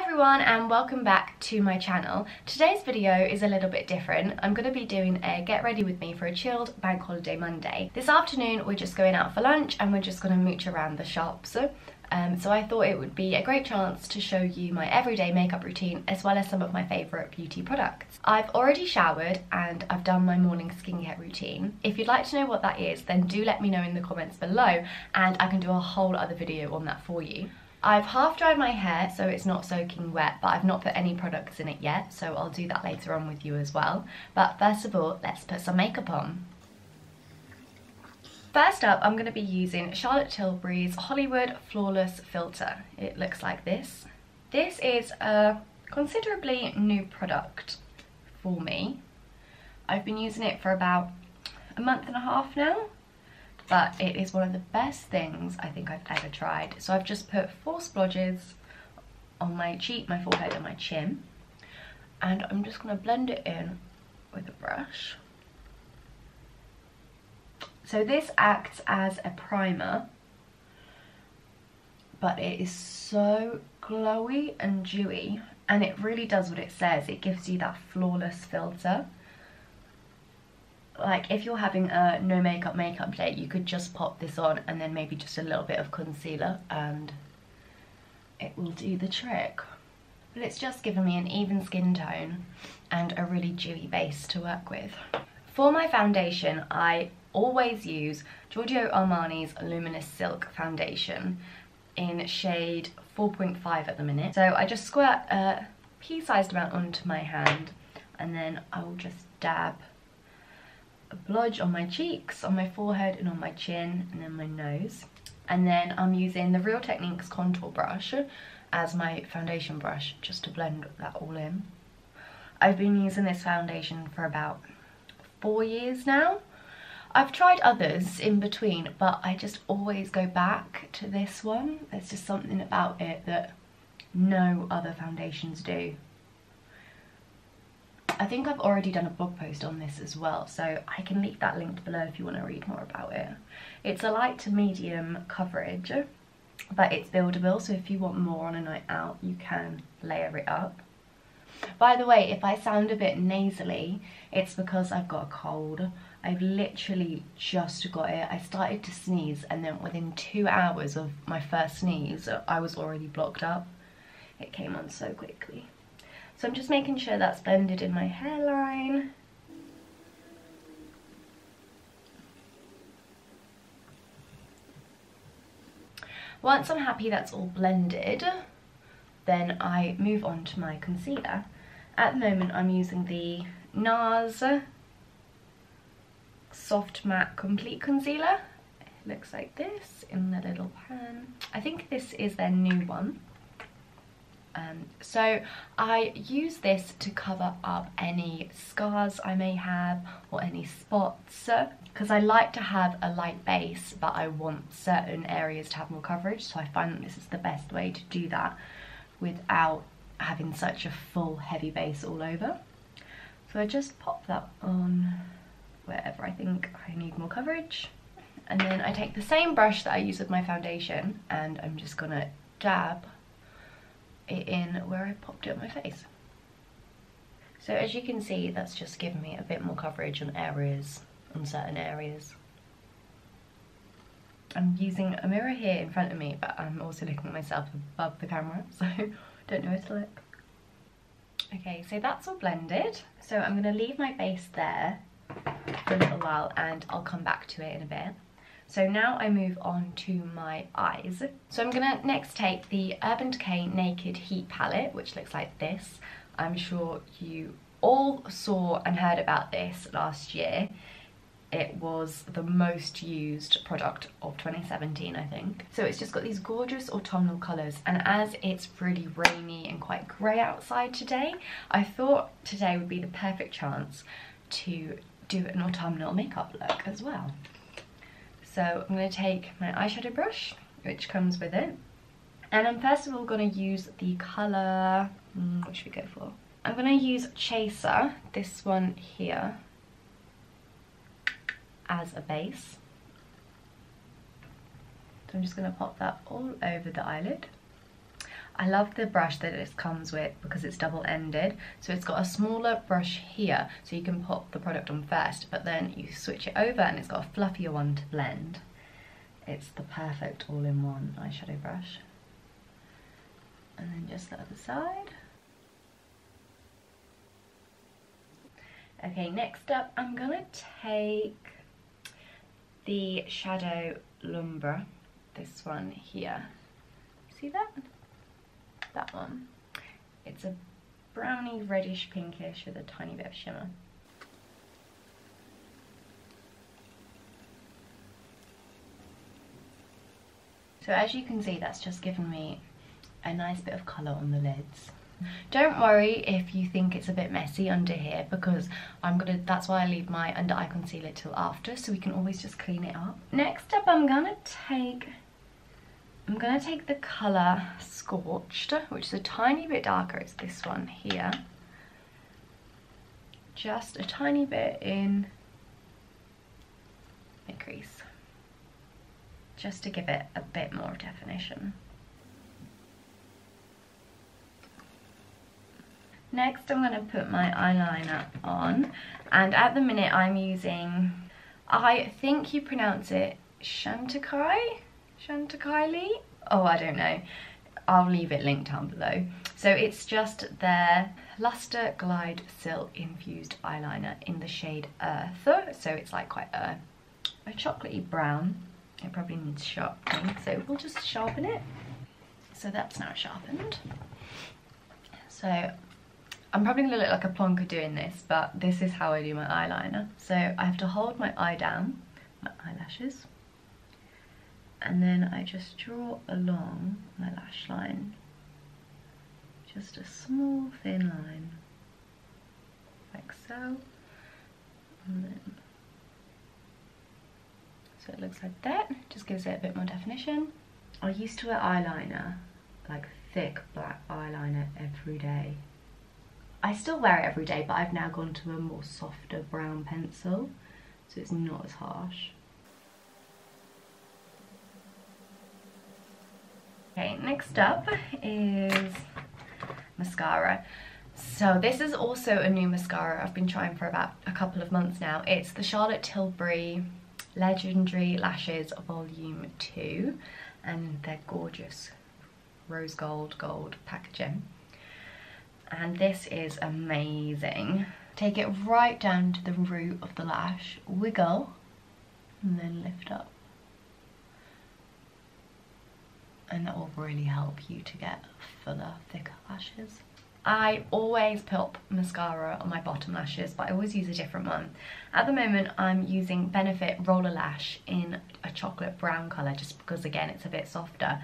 everyone and welcome back to my channel. Today's video is a little bit different. I'm going to be doing a get ready with me for a chilled bank holiday Monday. This afternoon we're just going out for lunch and we're just going to mooch around the shops. So I thought it would be a great chance to show you my everyday makeup routine as well as some of my favourite beauty products. I've already showered and I've done my morning skincare routine. If you'd like to know what that is, then do let me know in the comments below and I can do a whole other video on that for you. I've half dried my hair so it's not soaking wet, but I've not put any products in it yet, so I'll do that later on with you as well. But first of all, let's put some makeup on. First up, I'm going to be using Charlotte Tilbury's Hollywood Flawless Filter. It looks like this. This is a considerably new product for me. I've been using it for about a month and a half now. But it is one of the best things I think I've ever tried. So I've just put 4 splodges on my cheek, my forehead and my chin. And I'm just going to blend it in with a brush. So this acts as a primer, but it is so glowy and dewy. And it really does what it says. It gives you that flawless filter. Like if you're having a no makeup day, you could just pop this on and then maybe just a little bit of concealer and it will do the trick. But it's just given me an even skin tone and a really dewy base to work with. For my foundation, I always use Giorgio Armani's Luminous Silk Foundation in shade 4.5 at the minute. So I just squirt a pea-sized amount onto my hand and then I will just dab a blodge on my cheeks, on my forehead and on my chin and then my nose. And then I'm using the Real Techniques contour brush as my foundation brush just to blend that all in. I've been using this foundation for about 4 years now. I've tried others in between, but I just always go back to this one. There's just something about it that no other foundations do. I think I've already done a blog post on this as well, so I can leave that linked below if you want to read more about it. It's a light to medium coverage, but it's buildable, so if you want more on a night out, you can layer it up. By the way, if I sound a bit nasally, it's because I've got a cold. I've literally just got it. I started to sneeze and then within 2 hours of my first sneeze, I was already blocked up. It came on so quickly. So I'm just making sure that's blended in my hairline. Once I'm happy that's all blended, then I move on to my concealer. At the moment I'm using the NARS Soft Matte Complete Concealer. It looks like this in the little pan. I think this is their new one. So I use this to cover up any scars I may have or any spots, because I like to have a light base but I want certain areas to have more coverage, so I find that this is the best way to do that without having such a full heavy base all over. So I just pop that on wherever I think I need more coverage, and then I take the same brush that I use with my foundation and I'm just gonna dab it in where I popped it on my face. So as you can see, that's just given me a bit more coverage on areas, on certain areas. I'm using a mirror here in front of me, but I'm also looking at myself above the camera, so don't know where to look. Okay, so that's all blended. So I'm gonna leave my base there for a little while and I'll come back to it in a bit. So now I move on to my eyes. So I'm gonna next take the Urban Decay Naked Heat Palette, which looks like this. I'm sure you all saw and heard about this last year. It was the most used product of 2017, I think. So it's just got these gorgeous autumnal colours, and as it's really rainy and quite grey outside today, I thought today would be the perfect chance to do an autumnal makeup look as well. So I'm going to take my eyeshadow brush, which comes with it, and I'm first of all going to use the colour, what should we go for? I'm going to use Chaser, this one here, as a base. So I'm just going to pop that all over the eyelid. I love the brush that it comes with because it's double-ended. So it's got a smaller brush here, so you can pop the product on first, but then you switch it over and it's got a fluffier one to blend. It's the perfect all-in-one eyeshadow brush. And then just the other side. Okay, next up I'm gonna take the Shadow Lumbre, this one here. See that? That one. It's a browny reddish pinkish with a tiny bit of shimmer. So as you can see, that's just given me a nice bit of colour on the lids. Don't worry if you think it's a bit messy under here, because that's why I leave my under eye concealer till after, so we can always just clean it up. Next up I'm gonna take the colour Scorched, which is a tiny bit darker. It's this one here. Just a tiny bit in my crease, just to give it a bit more definition. Next I'm going to put my eyeliner on, and at the minute I'm using, I think you pronounce it Chantecaille? Oh, I don't know. I'll leave it linked down below. So it's just their Luster Glide Silk Infused Eyeliner in the shade Earth. So it's like quite a chocolatey brown. It probably needs sharpening, so we'll just sharpen it. So that's now sharpened. So I'm probably gonna look like a plonker doing this, but this is how I do my eyeliner. So I have to hold my eye down, my eyelashes, and then I just draw along my lash line. Just a small thin line, like so. And then, so it looks like that, just gives it a bit more definition. I used to wear eyeliner, like thick black eyeliner every day. I still wear it every day, but I've now gone to a more softer brown pencil, so it's not as harsh. Okay, next up is mascara. So this is also a new mascara I've been trying for about a couple of months now. It's the Charlotte Tilbury Legendary Lashes Volume 2, and they're gorgeous rose gold packaging. And this is amazing. Take it right down to the root of the lash, wiggle, and then lift up. And that will really help you to get fuller, thicker lashes. I always put mascara on my bottom lashes, but I always use a different one. At the moment I'm using Benefit Roller Lash in a chocolate brown colour, just because again it's a bit softer.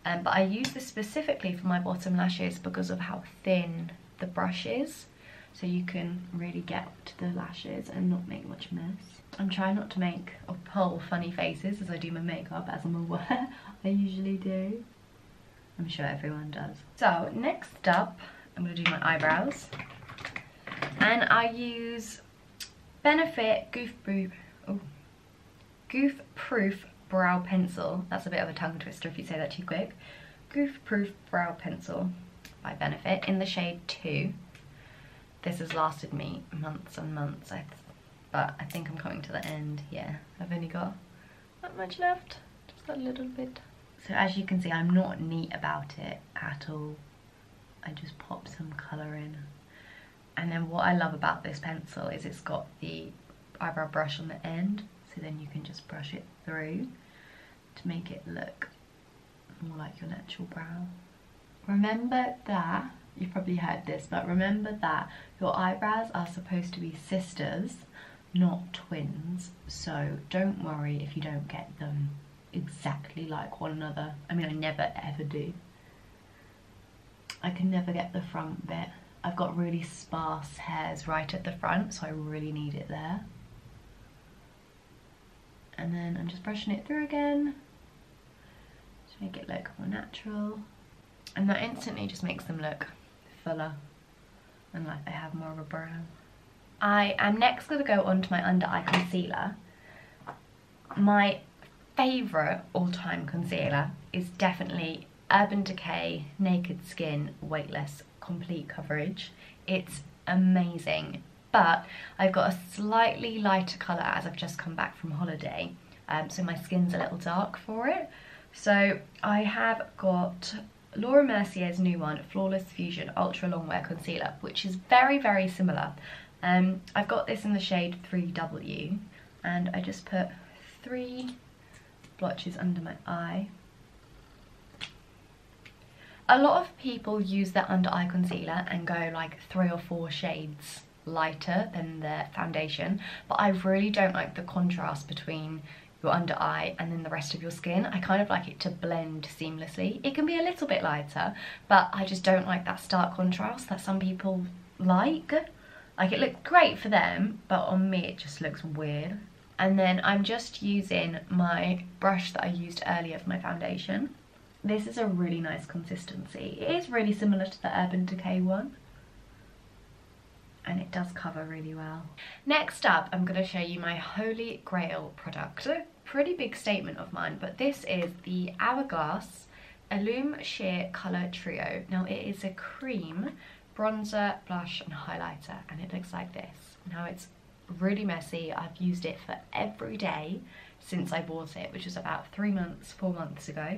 But I use this specifically for my bottom lashes because of how thin the brush is, so you can really get to the lashes and not make much mess. I'm trying not to make or pull funny faces as I do my makeup, as I'm aware I usually do. I'm sure everyone does. So next up I'm going to do my eyebrows, and I use Benefit Goof Proof Brow Pencil. That's a bit of a tongue twister if you say that too quick. Goof Proof Brow Pencil by Benefit in the shade 2. This has lasted me months and months, but I think I'm coming to the end. Yeah, I've only got not much left, just a little bit. So as you can see, I'm not neat about it at all. I just pop some colour in. And then what I love about this pencil is it's got the eyebrow brush on the end, so then you can just brush it through to make it look more like your natural brow. Remember that, you've probably heard this, but remember that your eyebrows are supposed to be sisters, not twins. So don't worry if you don't get them exactly like one another. I mean, I never ever do. I can never get the front bit. I've got really sparse hairs right at the front, so I really need it there. And then I'm just brushing it through again to make it look more natural. And that instantly just makes them look fuller and like they have more of a brow. I am next going to go on to my under eye concealer. My favourite all-time concealer is definitely Urban Decay Naked Skin Weightless Complete Coverage. It's amazing, but I've got a slightly lighter colour as I've just come back from holiday, so my skin's a little dark for it. So I have got Laura Mercier's new one, Flawless Fusion Ultra Longwear Concealer, which is very, very similar. I've got this in the shade 3W, and I just put 3 blotches under my eye. A lot of people use their under eye concealer and go like 3 or 4 shades lighter than their foundation, but I really don't like the contrast between your under eye and then the rest of your skin. I kind of like it to blend seamlessly. It can be a little bit lighter, but I just don't like that stark contrast that some people like. Like, it looks great for them, but on me it just looks weird. And then I'm just using my brush that I used earlier for my foundation. This is a really nice consistency. It is really similar to the Urban Decay one, and it does cover really well. Next up, I'm going to show you my holy grail product. A pretty big statement of mine, but this is the Hourglass Illume Sheer Colour Trio. Now, it is a cream bronzer, blush and highlighter, and it looks like this. Now, it's really messy. I've used it for every day since I bought it, which was about 4 months ago,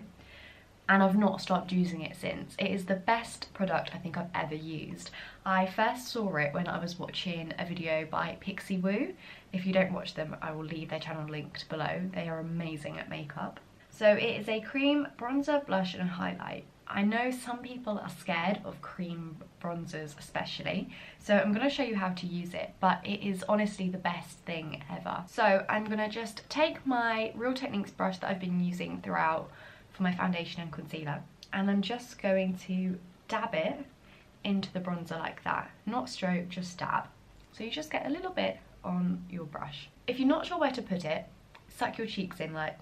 and I've not stopped using it since. It is the best product I think I've ever used. I first saw it when I was watching a video by Pixie Woo. If you don't watch them, I will leave their channel linked below. They are amazing at makeup. So it is a cream bronzer, blush and highlight. I know some people are scared of cream bronzers especially, so I'm going to show you how to use it, but it is honestly the best thing ever. So I'm going to just take my Real Techniques brush that I've been using throughout for my foundation and concealer, and I'm just going to dab it into the bronzer like that. Not stroke, just dab. So you just get a little bit on your brush. If you're not sure where to put it, suck your cheeks in like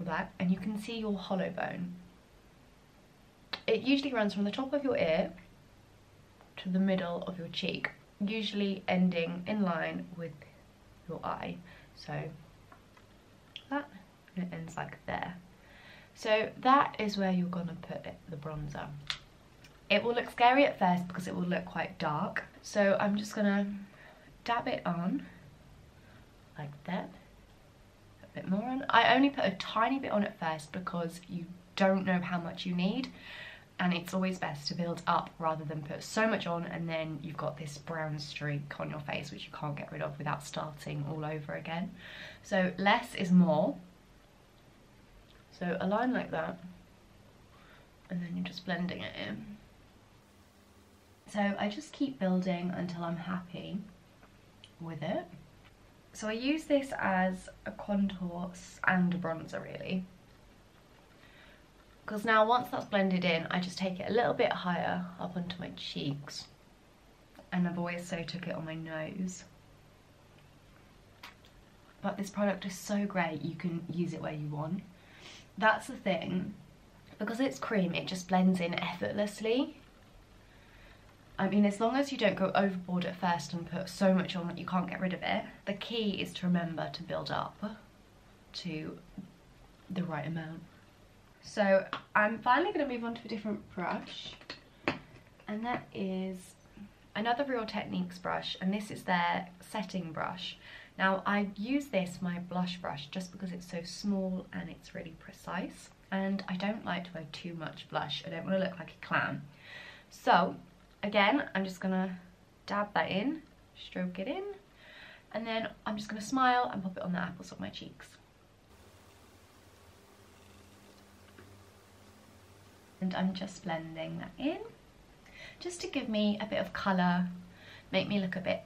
that, and you can see your hollow bone. It usually runs from the top of your ear to the middle of your cheek, usually ending in line with your eye. So that, and it ends like there. So that is where you're gonna put it, the bronzer. It will look scary at first because it will look quite dark. So I'm just gonna dab it on like that. A bit more on. I only put a tiny bit on at first because you don't know how much you need, and it's always best to build up rather than put so much on and then you've got this brown streak on your face which you can't get rid of without starting all over again. So less is more. So a line like that, and then you're just blending it in. So I just keep building until I'm happy with it. So I use this as a contour and a bronzer really, because now once that's blended in, I just take it a little bit higher up onto my cheeks, and I've always so took it on my nose. But this product is so great, you can use it where you want. That's the thing, because it's cream, it just blends in effortlessly. I mean, as long as you don't go overboard at first and put so much on that you can't get rid of it. The key is to remember to build up to the right amount. So I'm finally going to move on to a different brush, and that is another Real Techniques brush, and this is their setting brush. Now I use this, my blush brush, just because it's so small and it's really precise, and I don't like to wear too much blush. I don't want to look like a clown. So again, I'm just going to dab that in, stroke it in, and then I'm just going to smile and pop it on the apples of my cheeks. And I'm just blending that in, just to give me a bit of colour, make me look a bit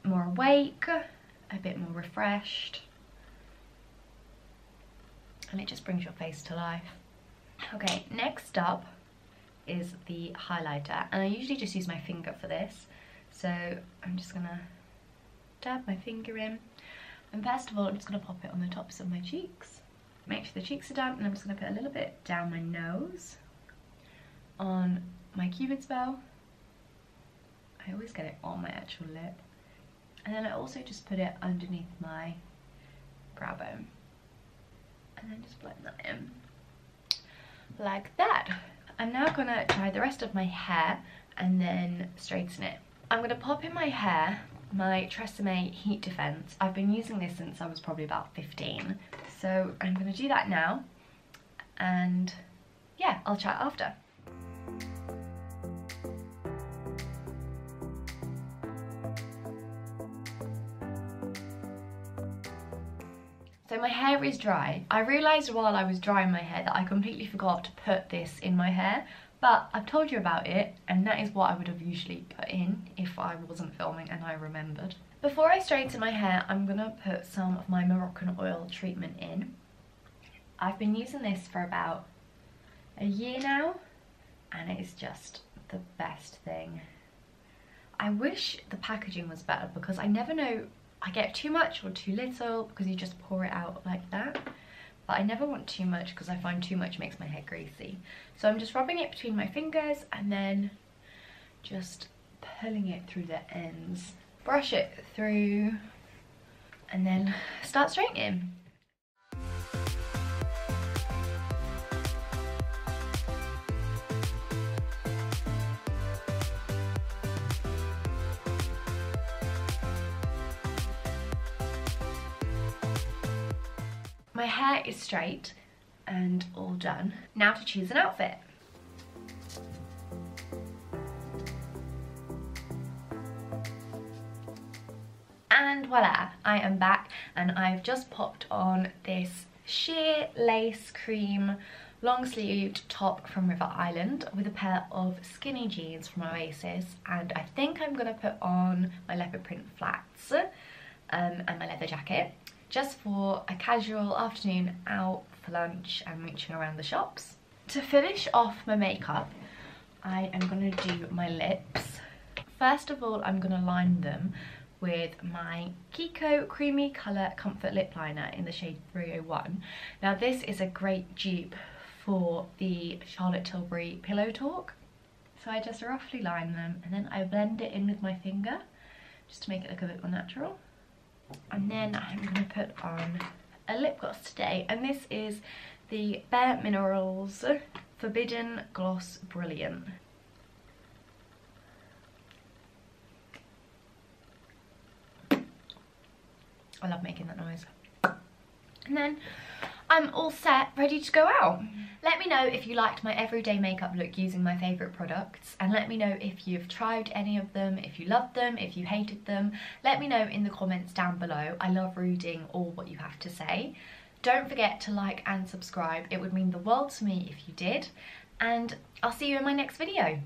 more awake, a bit more refreshed, and it just brings your face to life. Okay, next up is the highlighter, and I usually just use my finger for this, so I'm just gonna dab my finger in, and first of all I'm just gonna pop it on the tops of my cheeks. Make sure the cheeks are damp, and I'm just gonna put a little bit down my nose, on my Cupid's bow. I always get it on my actual lip, and then I also just put it underneath my brow bone, and then just blend that in. like that. I'm now gonna dry the rest of my hair and then straighten it. I'm gonna pop in my hair my Tresemme Heat Defense. I've been using this since I was probably about 15. So I'm gonna do that now, and yeah, I'll chat after. So my hair is dry. I realised while I was drying my hair that I completely forgot to put this in my hair, but I've told you about it, and that is what I would have usually put in if I wasn't filming and I remembered. Before I straighten my hair, I'm gonna put some of my Moroccan oil treatment in. I've been using this for about a year now, and it is just the best thing. I wish the packaging was better because I never know, I get too much or too little because you just pour it out like that. But I never want too much because I find too much makes my hair greasy. So I'm just rubbing it between my fingers and then just pulling it through the ends. Brush it through and then start straightening. My hair is straight and all done. Now to choose an outfit. And voila, I am back, and I've just popped on this sheer lace cream long sleeved top from River Island with a pair of skinny jeans from Oasis, and I think I'm gonna put on my leopard print flats and my leather jacket, just for a casual afternoon out for lunch and mooching around the shops. To finish off my makeup, I am going to do my lips. First of all, I'm going to line them with my Kiko Creamy Colour Comfort Lip Liner in the shade 301. Now this is a great dupe for the Charlotte Tilbury Pillow Talk. So I just roughly line them and then I blend it in with my finger just to make it look a bit more natural. And then I'm going to put on a lip gloss today, and this is the Bare Minerals Forbidden Gloss Brilliant. I love making that noise. And then I'm all set, ready to go out. Let me know if you liked my everyday makeup look using my favourite products, and let me know if you've tried any of them, if you loved them, if you hated them. Let me know in the comments down below. I love reading all what you have to say. Don't forget to like and subscribe. It would mean the world to me if you did, and I'll see you in my next video.